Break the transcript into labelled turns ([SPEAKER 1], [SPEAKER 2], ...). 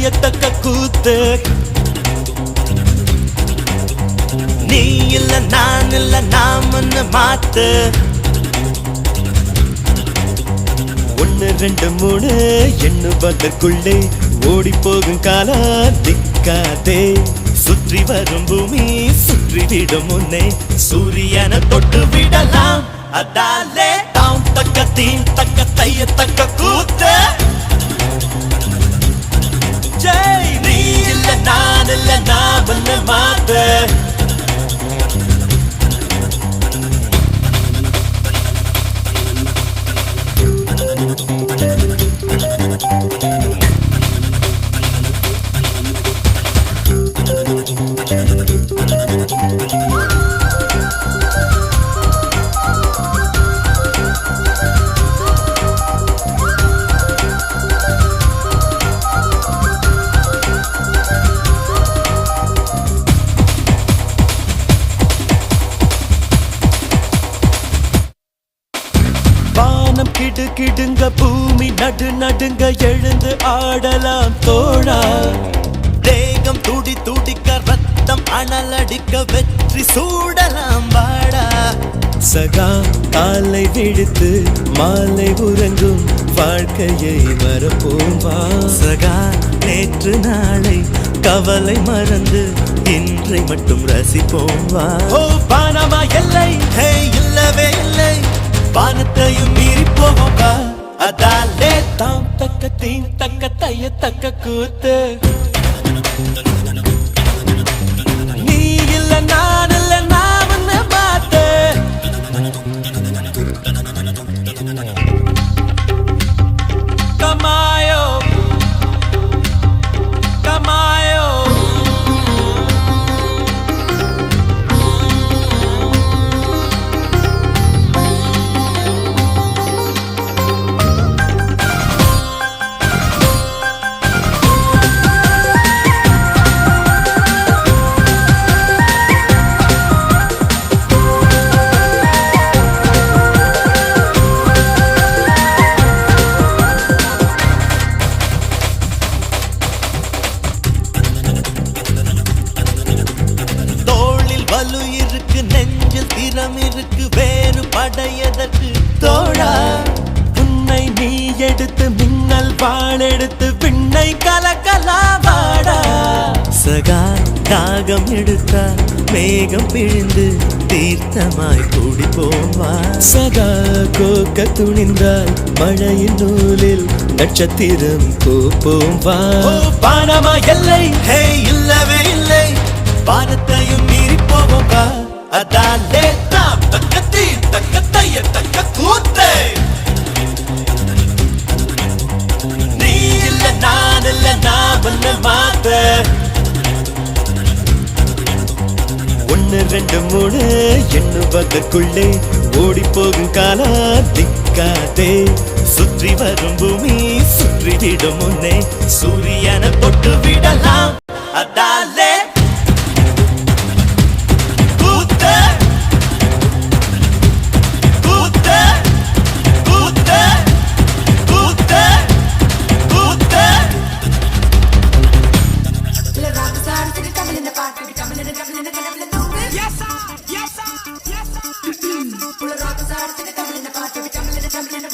[SPEAKER 1] தையத்தக்க கூத்து. நீ இல்ல நான் இல்ல நாம் ஒன்னு மாத்து. 1 2 3 எண்ணுவதற்குள்ளே ஓடி போகும் காலா திக்காதே. சுற்றி வரும் பூமி சுற்றிவிடும் முன்னே சூரியனை தொட்டு விடலாம். அதாலே தாம் தக்க தீம் தக்க தையத்தக்க கூத்து. ஜெய் நீ இல்ல நான் இல்ல நாம் ஒன்னு மாத்து. வானம் கிடு கிடுங்க பூமி நடு நடுங்க எழுந்து ஆடலாம் தோழா. தேகம் துடி துடிக்க ரத்தம் அனலடிக்க வெற்றி சூடலாம் வாடா. சகா காலை விடுத்து மாலை உறங்கும் வாழ்க்கையை மறப்போம் வா. சகா நேற்று நாளை கவலை மறந்து இன்றை மட்டும் ரசிப்போம் வா. ஓ பானமா எல்லை ஹே இல்லவே இல்லை. வானத்தையும் மீறி போவோம் வா. அதாலே தாம் தக்க தீம் தக்க தையத்தக்க கூத்து. நீ இல்ல நான் இல்ல நான் ஒன்னு மாத்து. கமாயோ கமாயோ வலு இருக்கு நெஞ்சில் திறம் இருக்கு வேறு படையதற்கு தோழா. உன்னை நீ எடுத்து மின்னல் வாள் எடுத்து விண்ணை கலக்கலா வாடா. சகா தாகம் எடுத்தா மேகம் பிழிந்து தீர்த்தமாய் கூடி போவா. சகா கோக்க துணிந்தால் மழையின் நூலில் நட்சத்திரம் கோப்போம் வா. பானமா எல்லை ஹே இல்லவே இல்லை. வானத்தையும் மீறி போவோம் வா. அதாலே தாம் தக்க தீம் தக்க தையத்தக்க கூத்து. நீ இல்ல நான் இல்ல நான் ஒன்னு மாத்து. 1 2 3 எண்ணுவதற்குள்ளே ஓடி போகும் காலா திக்காதே. சுற்றி வரும் பூமி சுற்றிவிடும் முன்னே சூரியனை தொட்டு விடலாம். அதாலே
[SPEAKER 2] Pull it up, start to the coming in the party, we coming in the